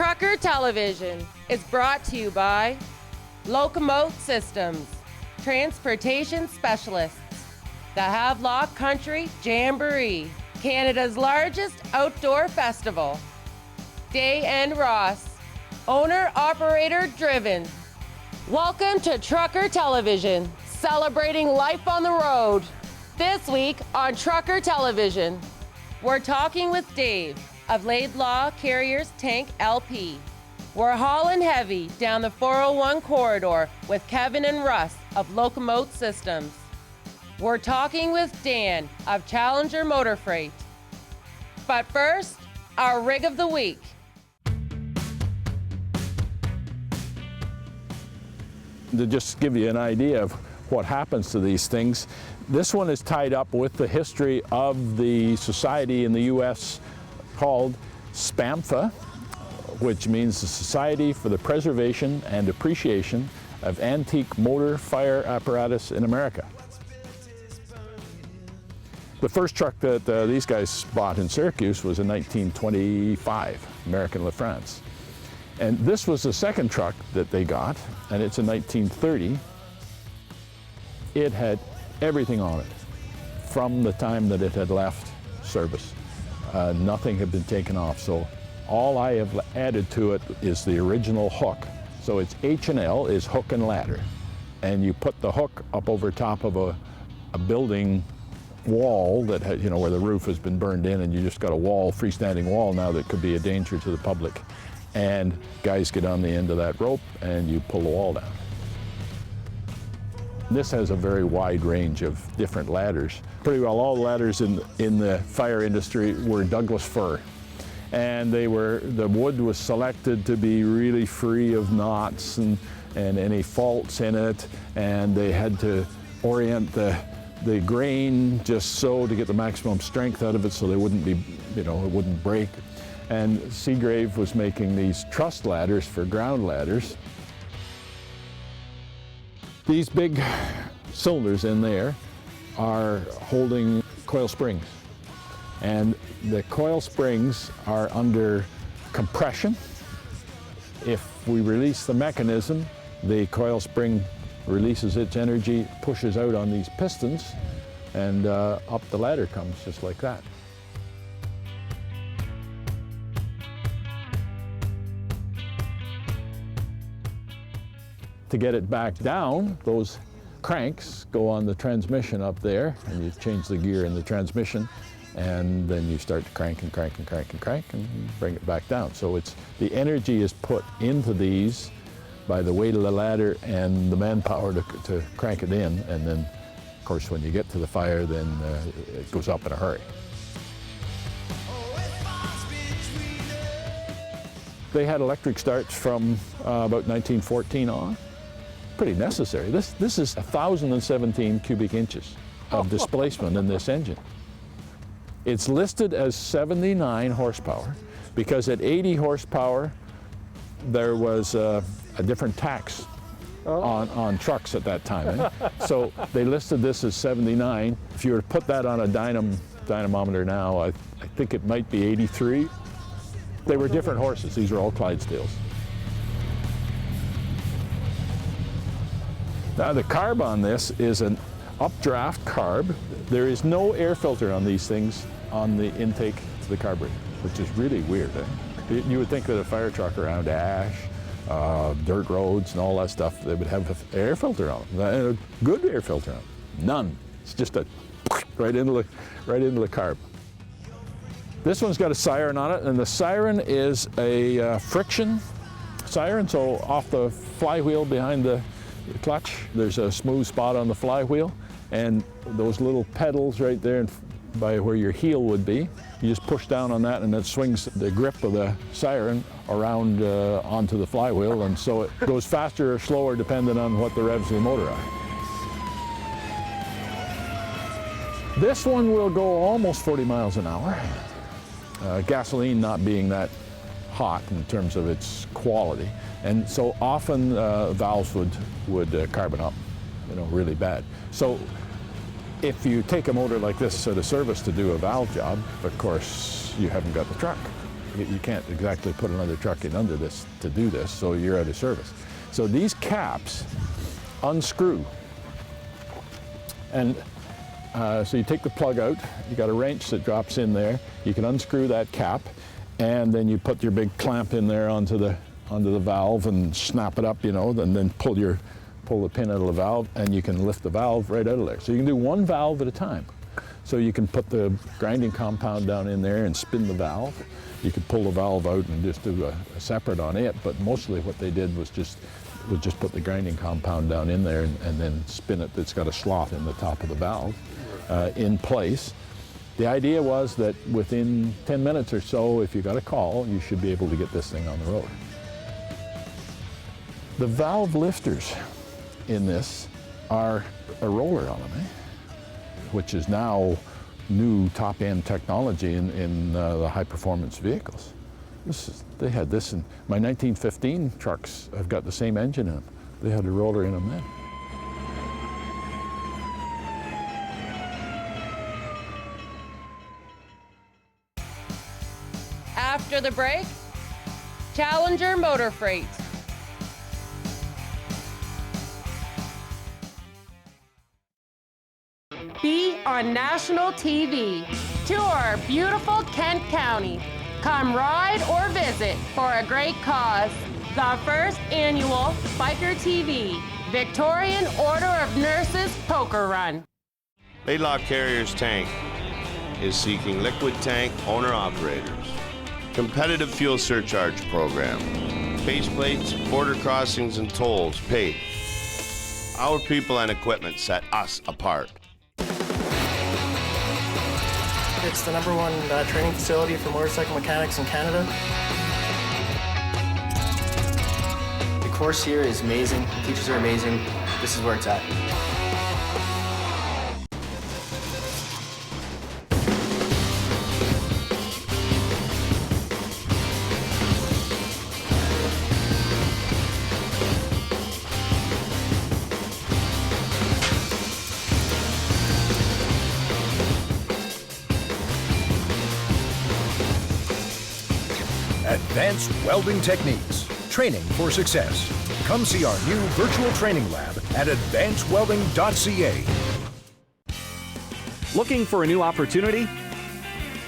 Trucker Television is brought to you by Locomote Systems, transportation specialists. The Havelock Country Jamboree, Canada's largest outdoor festival. Day and Ross, owner-operator driven. Welcome to Trucker Television, celebrating life on the road. This week on Trucker Television, we're talking with Dave of Laidlaw Carriers Tank LP. We're hauling heavy down the 401 corridor with Kevin and Russ of Locomote Systems. We're talking with Dan of Challenger Motor Freight. But first, our rig of the week. To just give you an idea of what happens to these things, this one is tied up with the history of the society in the U.S. called SPAMFA, which means the Society for the Preservation and Appreciation of Antique Motor Fire Apparatus in America. The first truck that these guys bought in Syracuse was in 1925, American LaFrance. And this was the second truck that they got, and it's a 1930. It had everything on it from the time that it had left service. Nothing had been taken off, so all I have added to it is the original hook. So it's H&L is hook and ladder, and you put the hook up over top of a building wall that had, where the roof has been burned in, and you just got a wall, freestanding wall now that could be a danger to the public. And guys get on the end of that rope and you pull the wall down. This has a very wide range of different ladders. Pretty well all the ladders in the fire industry were Douglas fir. And the wood was selected to be really free of knots and any faults in it. And they had to orient the grain just so to get the maximum strength out of it so they wouldn't be, it wouldn't break. And Seagrave was making these truss ladders for ground ladders. These big cylinders in there are holding coil springs. And the coil springs are under compression. If we release the mechanism, the coil spring releases its energy, pushes out on these pistons, and up the ladder comes just like that. To get it back down, those cranks go on the transmission up there, and you change the gear in the transmission, and then you start to crank and crank and crank and crank and bring it back down. So the energy is put into these by the weight of the ladder and the manpower to crank it in, and then, of course, when you get to the fire, then it goes up in a hurry. They had electric starts from about 1914 on. Pretty necessary. This is 1,017 cubic inches of displacement in this engine. It's listed as 79 horsepower because at 80 horsepower there was a different tax on trucks at that time. So they listed this as 79. If you were to put that on a dynamometer now, I think it might be 83. They were different horses. These were all Clydesdales. Now the carb on this is an updraft carb. There is no air filter on these things on the intake to the carburetor, which is really weird. You would think that a fire truck around ash, dirt roads and all that stuff, they would have an air filter on them, a good air filter on them. None. It's just a right into the carb. This one's got a siren on it, and the siren is a friction siren, so off the flywheel behind the clutch, there's a smooth spot on the flywheel, and those little pedals right there by where your heel would be, you just push down on that and it swings the grip of the siren around onto the flywheel, and so it goes faster or slower depending on what the revs of the motor are. This one will go almost 40 miles an hour. Gasoline not being that hot in terms of its quality. And so often valves would carbon up, really bad. So if you take a motor like this to the service to do a valve job, of course, you haven't got the truck. You can't exactly put another truck in under this to do this, so you're out of service. So these caps unscrew. And so you take the plug out, you got a wrench that drops in there, you can unscrew that cap, and then you put your big clamp in there onto the valve and snap it up, you know, and then pull the pin out of the valve, and you can lift the valve right out of there. So you can do one valve at a time. So you can put the grinding compound down in there and spin the valve. You could pull the valve out and just do a separate on it, but mostly what they did was just put the grinding compound down in there and then spin it. It's got a slot in the top of the valve in place. The idea was that within 10 minutes or so, if you got a call, you should be able to get this thing on the road. The valve lifters in this are a roller on them, which is now new top-end technology in the high-performance vehicles. They had this in my 1915 trucks. Have got the same engine in them. They had a roller in them then. After the break, Challenger Motor Freight. Be on national TV. Tour beautiful Kent County. Come ride or visit for a great cause. The first annual Biker TV Victorian Order of Nurses Poker Run. Laidlaw Carriers Tank is seeking liquid tank owner-operators. Competitive fuel surcharge program. Base plates, border crossings, and tolls paid. Our people and equipment set us apart. It's the #1 training facility for motorcycle mechanics in Canada. The course here is amazing. The teachers are amazing. This is where it's at. Advanced welding techniques, training for success. Come see our new virtual training lab at advancedwelding.ca. Looking for a new opportunity?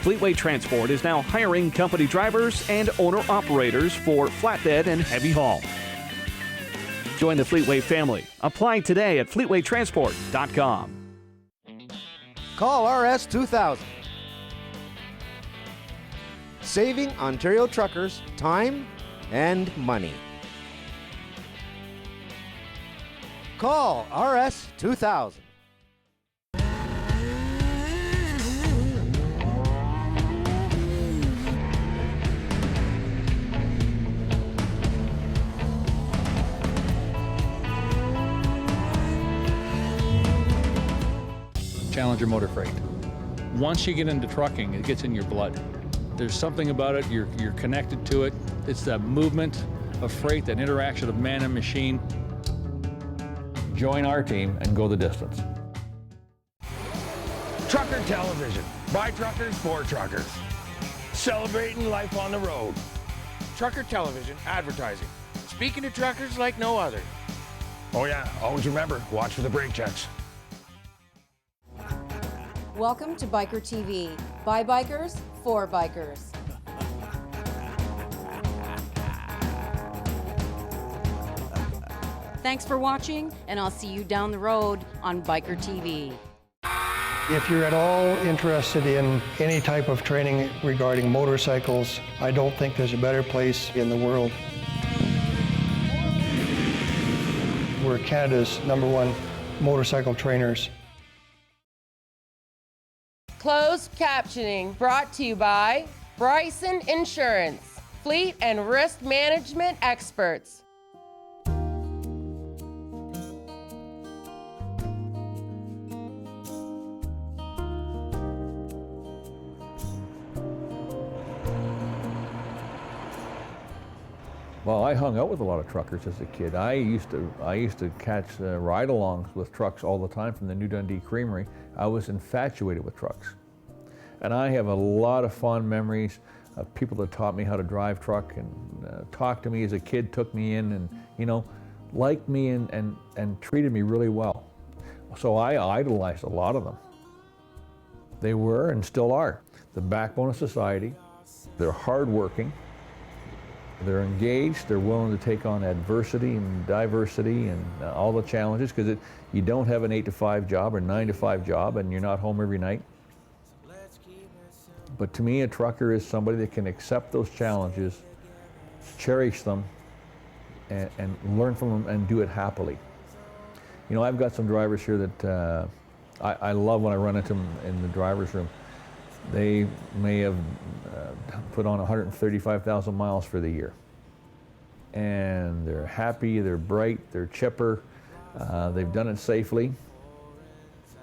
Fleetway Transport is now hiring company drivers and owner-operators for flatbed and heavy haul. Join the Fleetway family. Apply today at fleetwaytransport.com. Call RS 2000. Saving Ontario truckers time and money. Call RS 2000. Challenger Motor Freight. Once you get into trucking, it gets in your blood. There's something about it, you're connected to it. It's that movement of freight, that interaction of man and machine. Join our team and go the distance. Trucker Television, by truckers for truckers. Celebrating life on the road. Trucker Television advertising. Speaking to truckers like no other. Oh yeah, always remember, watch for the brake checks. Welcome to Biker TV, by bikers, for bikers. Thanks for watching, and I'll see you down the road on Biker TV. If you're at all interested in any type of training regarding motorcycles, I don't think there's a better place in the world. We're Canada's #1 motorcycle trainers. Closed captioning brought to you by Bryson Insurance, fleet and risk management experts. Well, I hung out with a lot of truckers as a kid. I used to catch ride-alongs with trucks all the time from the New Dundee Creamery. I was infatuated with trucks. And I have a lot of fond memories people that taught me how to drive truck and talked to me as a kid, took me in and, you know, liked me and treated me really well. So I idolized a lot of them. They were and still are the backbone of society. They're hardworking. They're engaged. They're willing to take on adversity and diversity and all the challenges, because you don't have an 8-to-5 job or 9-to-5 job and you're not home every night. But to me, a trucker is somebody that can accept those challenges, cherish them, and learn from them and do it happily. You know, I've got some drivers here that I love when I run into them in the driver's room. They may have put on 135,000 miles for the year. And they're happy, they're bright, they're chipper, they've done it safely.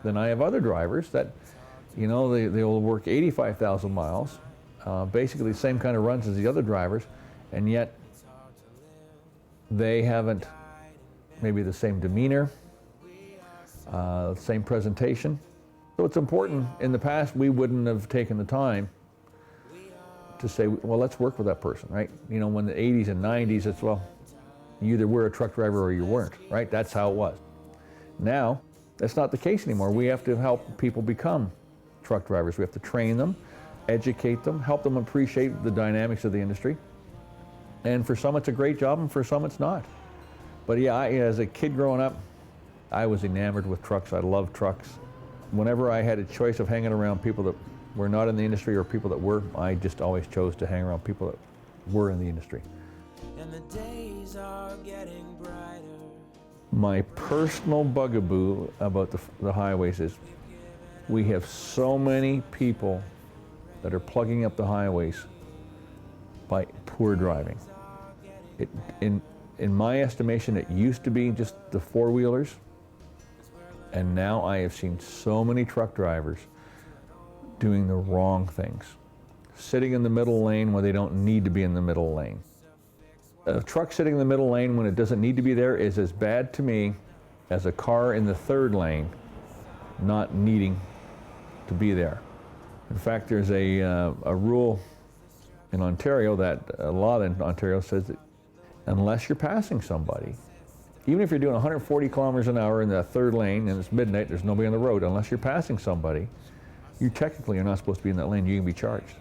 Then I have other drivers that, you know, they'll work 85,000 miles, basically the same kind of runs as the other drivers, and yet they haven't maybe the same demeanor, same presentation. So it's important. In the past, we wouldn't have taken the time to say, well, let's work with that person, right? You know, when the 80s and 90s, it's, well, you either were a truck driver or you weren't, right? That's how it was. Now, that's not the case anymore. We have to help people become truck drivers. We have to train them, educate them, help them appreciate the dynamics of the industry. And for some, it's a great job, and for some, it's not. But yeah, as a kid growing up, I was enamored with trucks. I loved trucks. Whenever I had a choice of hanging around people that were not in the industry or people that were, I just always chose to hang around people that were in the industry. And the days are getting brighter. My personal bugaboo about the highways is we have so many people that are plugging up the highways by poor driving. In my estimation, it used to be just the four-wheelers, and now I have seen so many truck drivers doing the wrong things. Sitting in the middle lane when they don't need to be in the middle lane. A truck sitting in the middle lane when it doesn't need to be there is as bad to me as a car in the third lane not needing to be there. In fact, there's a rule in Ontario, that a law in Ontario says that unless you're passing somebody, even if you're doing 140 kilometers an hour in the third lane and it's midnight, there's nobody on the road, unless you're passing somebody, you technically are not supposed to be in that lane, you can be charged.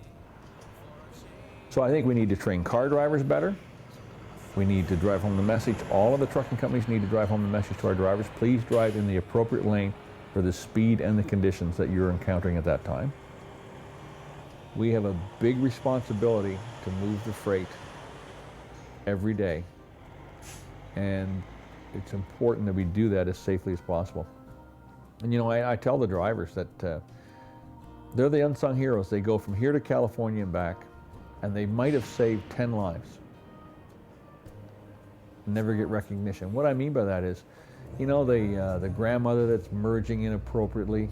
So I think we need to train car drivers better. We need to drive home the message. All of the trucking companies need to drive home the message to our drivers. Please drive in the appropriate lane for the speed and the conditions that you're encountering at that time. We have a big responsibility to move the freight every day, and it's important that we do that as safely as possible. And you know, I tell the drivers that they're the unsung heroes. They go from here to California and back, and they might have saved 10 lives. Never get recognition. What I mean by that is, you know, the grandmother that's merging inappropriately,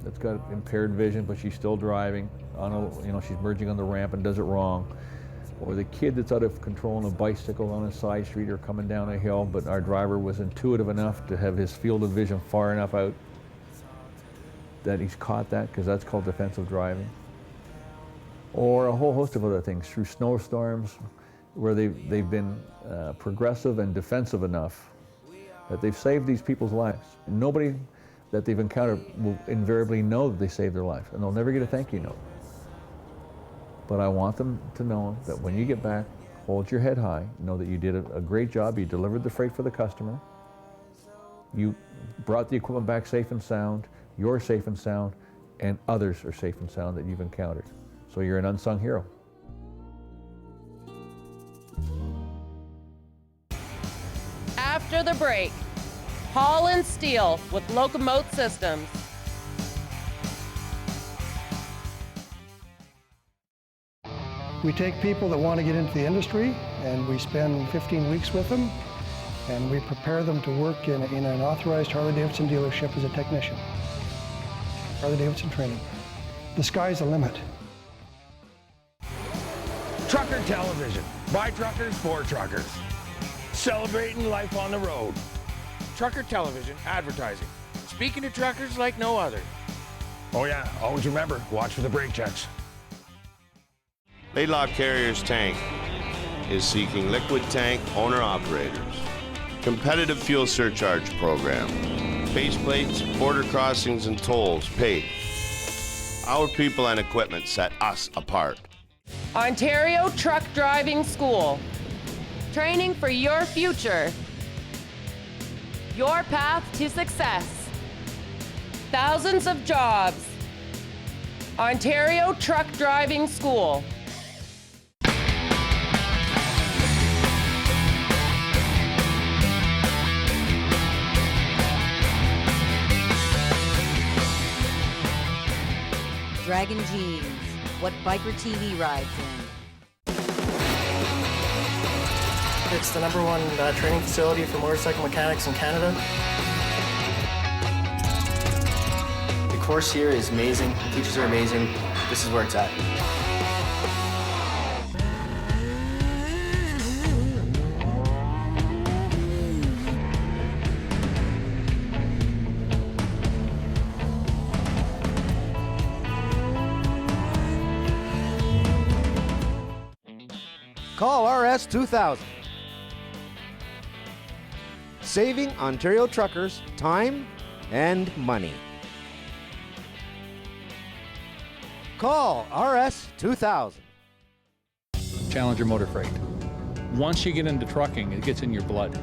that's got impaired vision, but she's still driving you know, she's merging on the ramp and does it wrong. Or the kid that's out of control on a bicycle on a side street or coming down a hill, but our driver was intuitive enough to have his field of vision far enough out that he's caught that, because that's called defensive driving. Or a whole host of other things through snowstorms where they've been progressive and defensive enough that they've saved these people's lives. Nobody that they've encountered will invariably know that they saved their life, and they'll never get a thank you note. But I want them to know that when you get back, hold your head high, know that you did a great job, you delivered the freight for the customer, you brought the equipment back safe and sound, you're safe and sound, and others are safe and sound that you've encountered. So you're an unsung hero. After the break, Paul and Steele with Locomote Systems. We take people that want to get into the industry, and we spend 15 weeks with them, and we prepare them to work in an authorized Harley-Davidson dealership as a technician. Harley-Davidson training. The sky's the limit. Trucker television, by truckers for truckers. Celebrating life on the road. Trucker television advertising. Speaking to truckers like no other. Oh yeah, always remember, watch for the brake checks. Laidlaw Carriers Tank is seeking liquid tank owner-operators. Competitive fuel surcharge program. Base plates, border crossings, and tolls paid. Our people and equipment set us apart. Ontario Truck Driving School. Training for your future. Your path to success. Thousands of jobs. Ontario Truck Driving School. Dragon Jeans, what Biker TV rides in. It's the #1 training facility for motorcycle mechanics in Canada. The course here is amazing. The teachers are amazing. This is where it's at. Call RS 2000. Saving Ontario truckers time and money. Call RS 2000. Challenger Motor Freight. Once you get into trucking, it gets in your blood.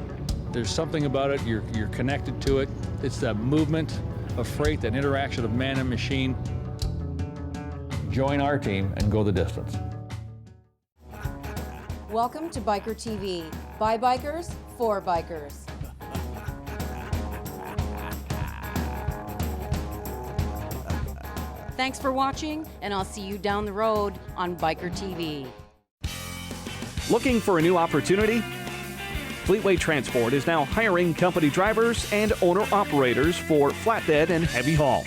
There's something about it, you're connected to it. It's that movement of freight, that interaction of man and machine. Join our team and go the distance. Welcome to Biker TV, by bikers, for bikers. Thanks for watching, and I'll see you down the road on Biker TV. Looking for a new opportunity? Fleetway Transport is now hiring company drivers and owner-operators for flatbed and heavy haul.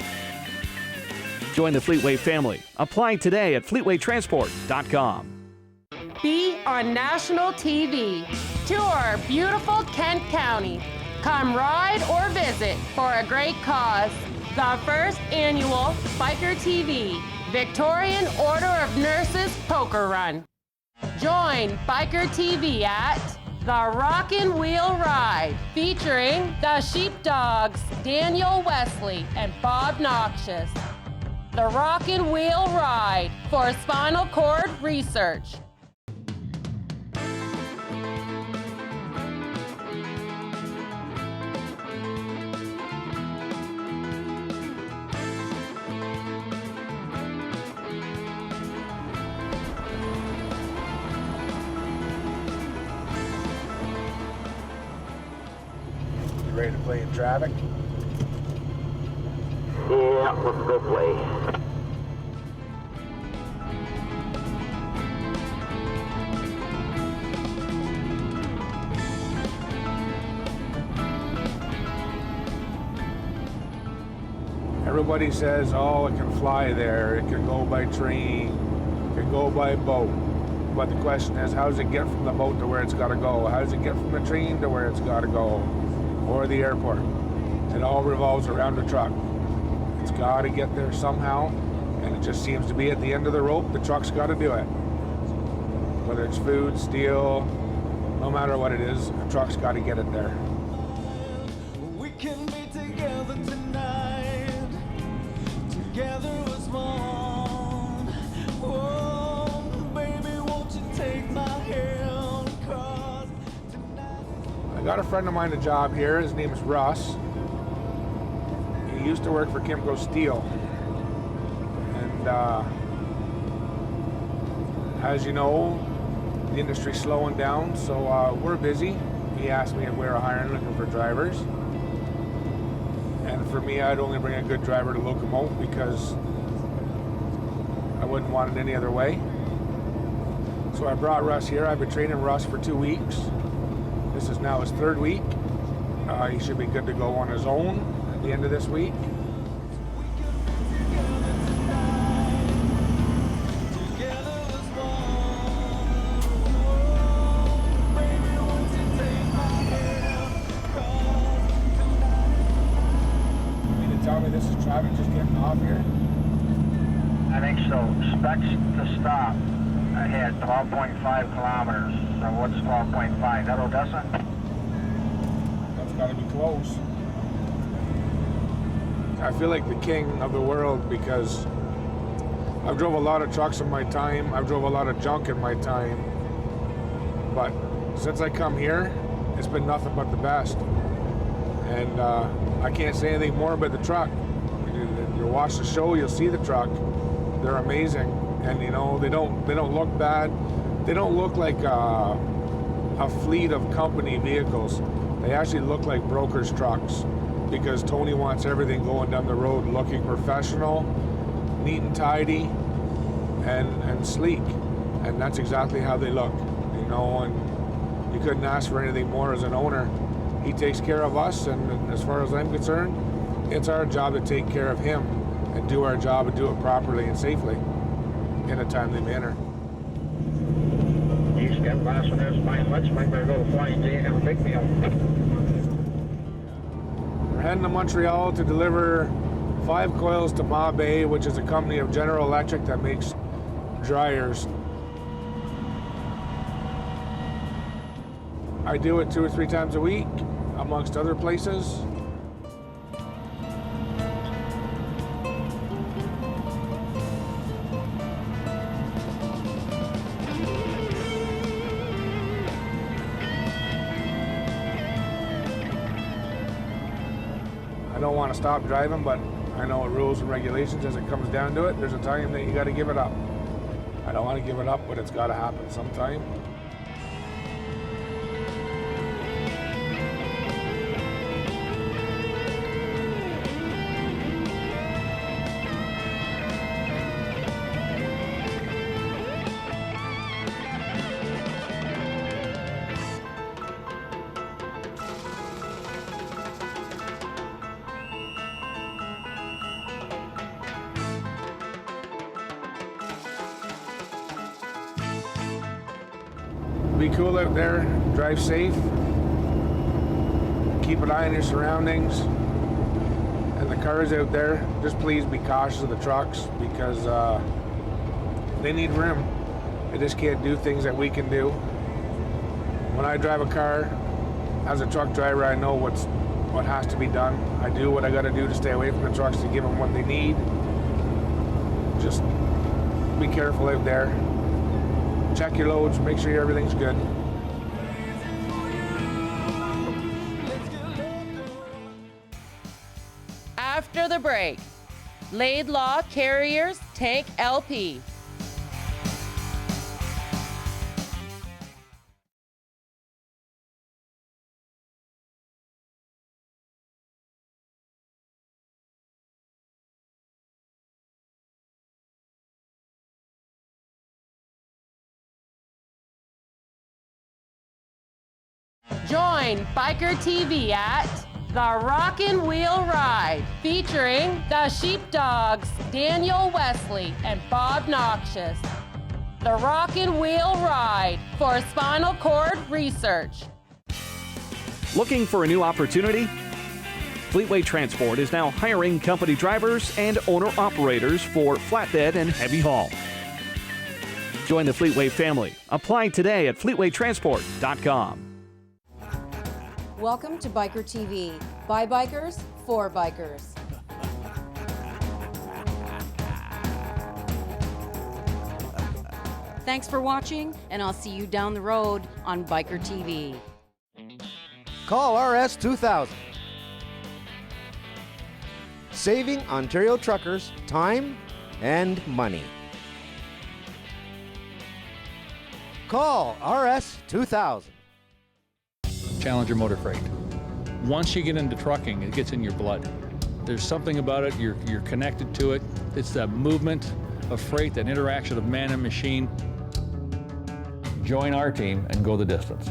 Join the Fleetway family. Apply today at fleetwaytransport.com. Be on national TV. Tour beautiful Kent County. Come ride or visit for a great cause. The first annual Biker TV Victorian Order of Nurses Poker Run. Join Biker TV at the Rockin' Wheel Ride, featuring the Sheepdogs, Daniel Wesley and Bob Noxious. The Rockin' Wheel Ride for spinal cord research. Ready to play in traffic? Yeah, let's go play. Everybody says, oh, it can fly there, it can go by train, it can go by boat. But the question is, how does it get from the boat to where it's got to go? How does it get from the train to where it's got to go? Or the airport? It all revolves around the truck. It's got to get there somehow, and it just seems to be at the end of the rope, the truck's got to do it. Whether it's food, steel, no matter what it is, the truck's got to get it there. We can be together tonight, together as one. Oh, baby, won't you take my hand, 'cause tonight... I got a friend of mine a job here. His name is Russ. He used to work for Kimco Steel. And as you know, the industry's slowing down, so we're busy. He asked me if we were hiring, looking for drivers. And for me, I'd only bring a good driver to Locomote because I wouldn't want it any other way. So I brought Russ here. I've been training Russ for 2 weeks. This is now his 3rd week. He should be good to go on his own at the end of this week. Tell me this is traffic just getting off here? I think so. Specs to stop. Ahead, 12.5 kilometers. So what's 12.5? That Odessa? That's got to be close. I feel like the king of the world because I've drove a lot of trucks in my time. I've drove a lot of junk in my time. But since I come here, it's been nothing but the best. And I can't say anything more about the truck. You watch the show, you'll see the truck. They're amazing, and you know they don't look bad. They don't look like a fleet of company vehicles. They actually look like brokers' trucks because Tony wants everything going down the road looking professional, neat and tidy, and sleek, and that's exactly how they look. You know, and you couldn't ask for anything more as an owner. He takes care of us, and as far as I'm concerned, it's our job to take care of him and do our job and do it properly and safely in a timely manner. He's got last one there's mine. Let's might better go to Flying J and have a big meal. We're heading to Montreal to deliver 5 coils to Ma Bay, which is a company of General Electric that makes dryers. I do it 2 or 3 times a week, amongst other places. I don't want to stop driving, but I know rules and regulations as it comes down to it. There's a time that you got to give it up. I don't want to give it up, but it's got to happen sometime. Be cool out there, drive safe, keep an eye on your surroundings, and the cars out there, just please be cautious of the trucks because they need room. They just can't do things that we can do. When I drive a car, as a truck driver, I know what has to be done. I do what I got to do to stay away from the trucks to give them what they need. Just be careful out there. Check your loads, make sure everything's good. After the break, Laidlaw Carriers Tank LP. Join Biker TV at The Rockin' Wheel Ride, featuring the Sheepdogs, Daniel Wesley and Bob Noxious. The Rockin' Wheel Ride for spinal cord research. Looking for a new opportunity? Fleetway Transport is now hiring company drivers and owner-operators for flatbed and heavy haul. Join the Fleetway family. Apply today at fleetwaytransport.com. Welcome to Biker TV, by bikers, for bikers. Thanks for watching, and I'll see you down the road on Biker TV. Call RS 2000. Saving Ontario truckers time and money. Call RS 2000. Challenger Motor Freight. Once you get into trucking, it gets in your blood. There's something about it, you're connected to it. It's that movement of freight, that interaction of man and machine. Join our team and go the distance.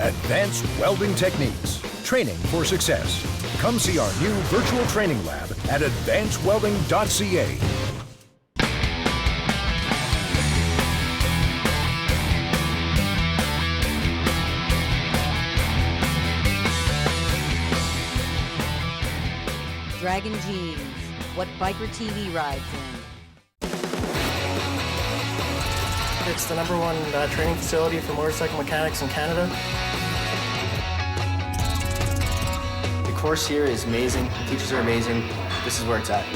Advanced welding techniques, Training for success. Come see our new virtual training lab at advancedwelding.ca. Dragon Jeans, what Biker TV rides in. It's the #1 training facility for motorcycle mechanics in Canada. The course here is amazing. The teachers are amazing. This is where it's at.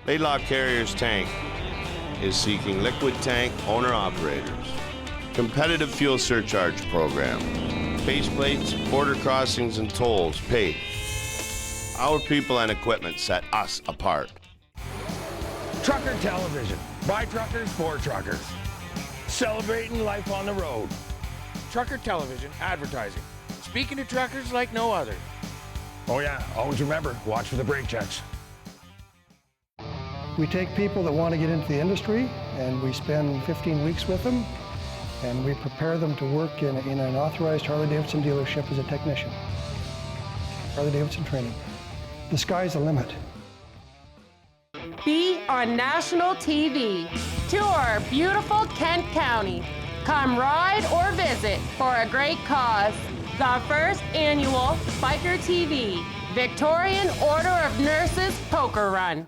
Laidlaw Carriers Tank is seeking liquid tank owner-operators. Competitive fuel surcharge program. Faceplates, border crossings, and tolls paid. Our people and equipment set us apart. Trucker television. By truckers, for truckers. Celebrating life on the road. Trucker television advertising. Speaking to truckers like no other. Oh yeah, always remember, watch for the brake checks. We take people that want to get into the industry and we spend 15 weeks with them and we prepare them to work in an authorized Harley-Davidson dealership as a technician. Harley-Davidson training. The sky's the limit. Be on national TV. Tour beautiful Kent County. Come ride or visit for a great cause. The first annual Biker TV Victorian Order of Nurses Poker Run.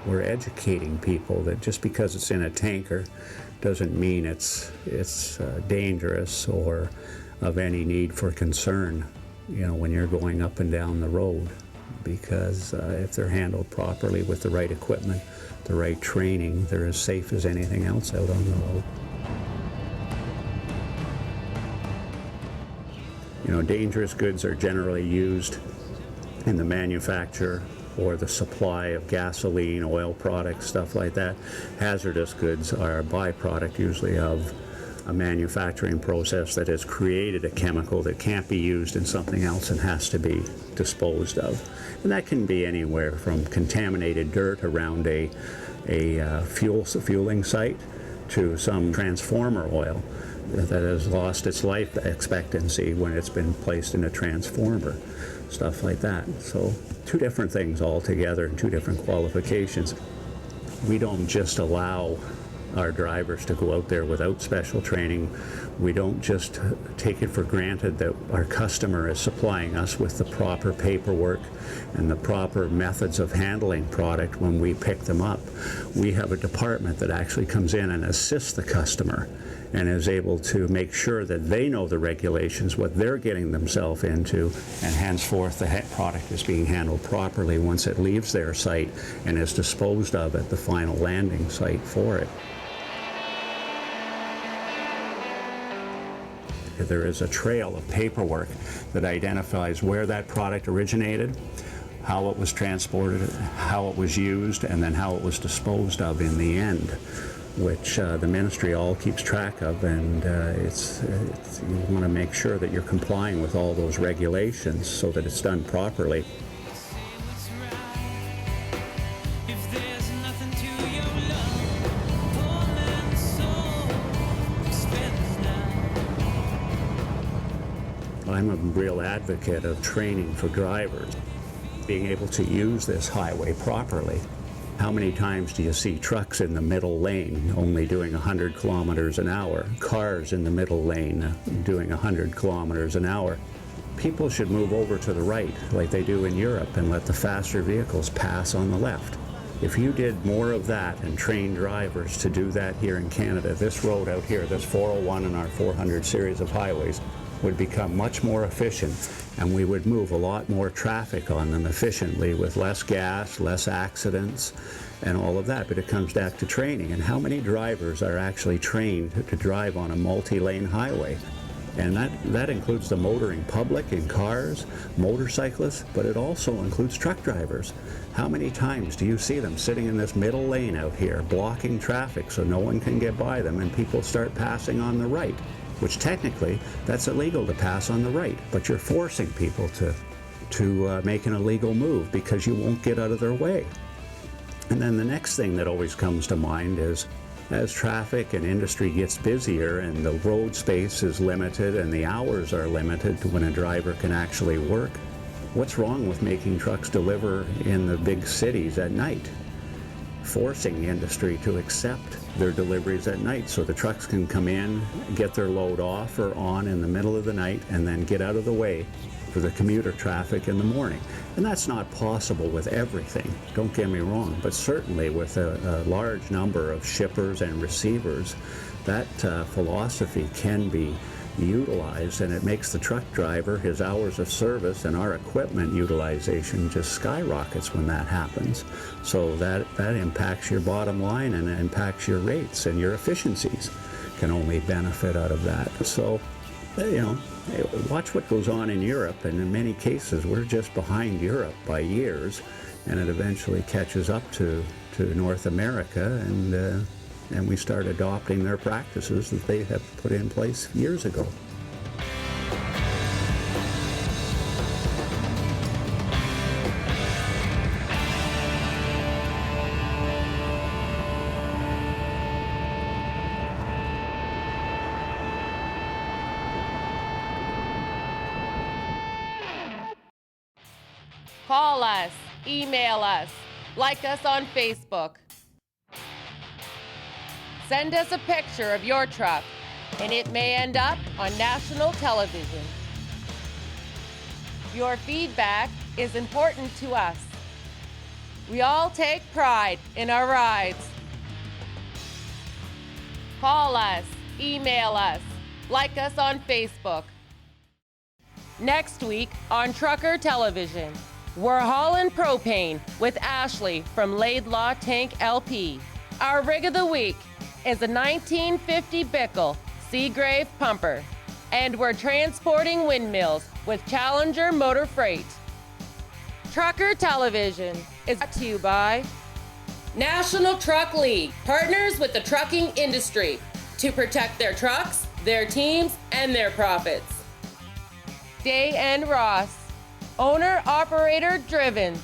We're educating people that just because it's in a tanker doesn't mean it's dangerous or of any need for concern, you know, when you're going up and down the road, because if they're handled properly with the right equipment, the right training, they're as safe as anything else out on the road. You know, dangerous goods are generally used in the manufacture or the supply of gasoline, oil products, stuff like that. Hazardous goods are a byproduct usually of a manufacturing process that has created a chemical that can't be used in something else and has to be disposed of. And that can be anywhere from contaminated dirt around a fueling site to some transformer oil that has lost its life expectancy when it's been placed in a transformer, stuff like that. So two different things altogether and two different qualifications. We don't just allow our drivers to go out there without special training. We don't just take it for granted that our customer is supplying us with the proper paperwork and the proper methods of handling product when we pick them up. We have a department that actually comes in and assists the customer and is able to make sure that they know the regulations, what they're getting themselves into, and henceforth the product is being handled properly once it leaves their site and is disposed of at the final landing site for it. There is a trail of paperwork that identifies where that product originated, how it was transported, how it was used, and then how it was disposed of in the end, which the ministry all keeps track of, and you want to make sure that you're complying with all those regulations so that it's done properly. I'm a real advocate of training for drivers, being able to use this highway properly. How many times do you see trucks in the middle lane only doing 100 kilometers an hour, cars in the middle lane doing 100 kilometers an hour? People should move over to the right like they do in Europe and let the faster vehicles pass on the left. If you did more of that and trained drivers to do that here in Canada, this road out here, this 401 and our 400 series of highways, would become much more efficient, and we would move a lot more traffic on them efficiently with less gas, less accidents, and all of that. But it comes back to training, and how many drivers are actually trained to drive on a multi-lane highway? And that includes the motoring public in cars, motorcyclists, but it also includes truck drivers. How many times do you see them sitting in this middle lane out here blocking traffic so no one can get by them and people start passing on the right? Which technically, that's illegal to pass on the right, but you're forcing people to make an illegal move because you won't get out of their way. And then the next thing that always comes to mind is as traffic and industry gets busier and the road space is limited and the hours are limited to when a driver can actually work, what's wrong with making trucks deliver in the big cities at night? Forcing the industry to accept their deliveries at night so the trucks can come in, get their load off or on in the middle of the night, and then get out of the way for the commuter traffic in the morning. And that's not possible with everything, don't get me wrong, but certainly with a large number of shippers and receivers, that philosophy can be utilized, and it makes the truck driver, his hours of service, and our equipment utilization just skyrockets when that happens. So that impacts your bottom line and impacts your rates, and your efficiencies can only benefit out of that. So, you know, watch what goes on in Europe, and in many cases we're just behind Europe by years, and it eventually catches up to North America, and we start adopting their practices that they have put in place years ago. Call us, email us, like us on Facebook. Send us a picture of your truck, and it may end up on national television. Your feedback is important to us. We all take pride in our rides. Call us, email us, like us on Facebook. Next week on Trucker Television, we're hauling propane with Ashley from Laidlaw Tank LP. Our rig of the week is a 1950 Bickle Seagrave pumper, and we're transporting windmills with Challenger Motor Freight. Trucker Television is brought to you by National Truck League, partners with the trucking industry to protect their trucks, their teams, and their profits. Day and Ross, owner-operator driven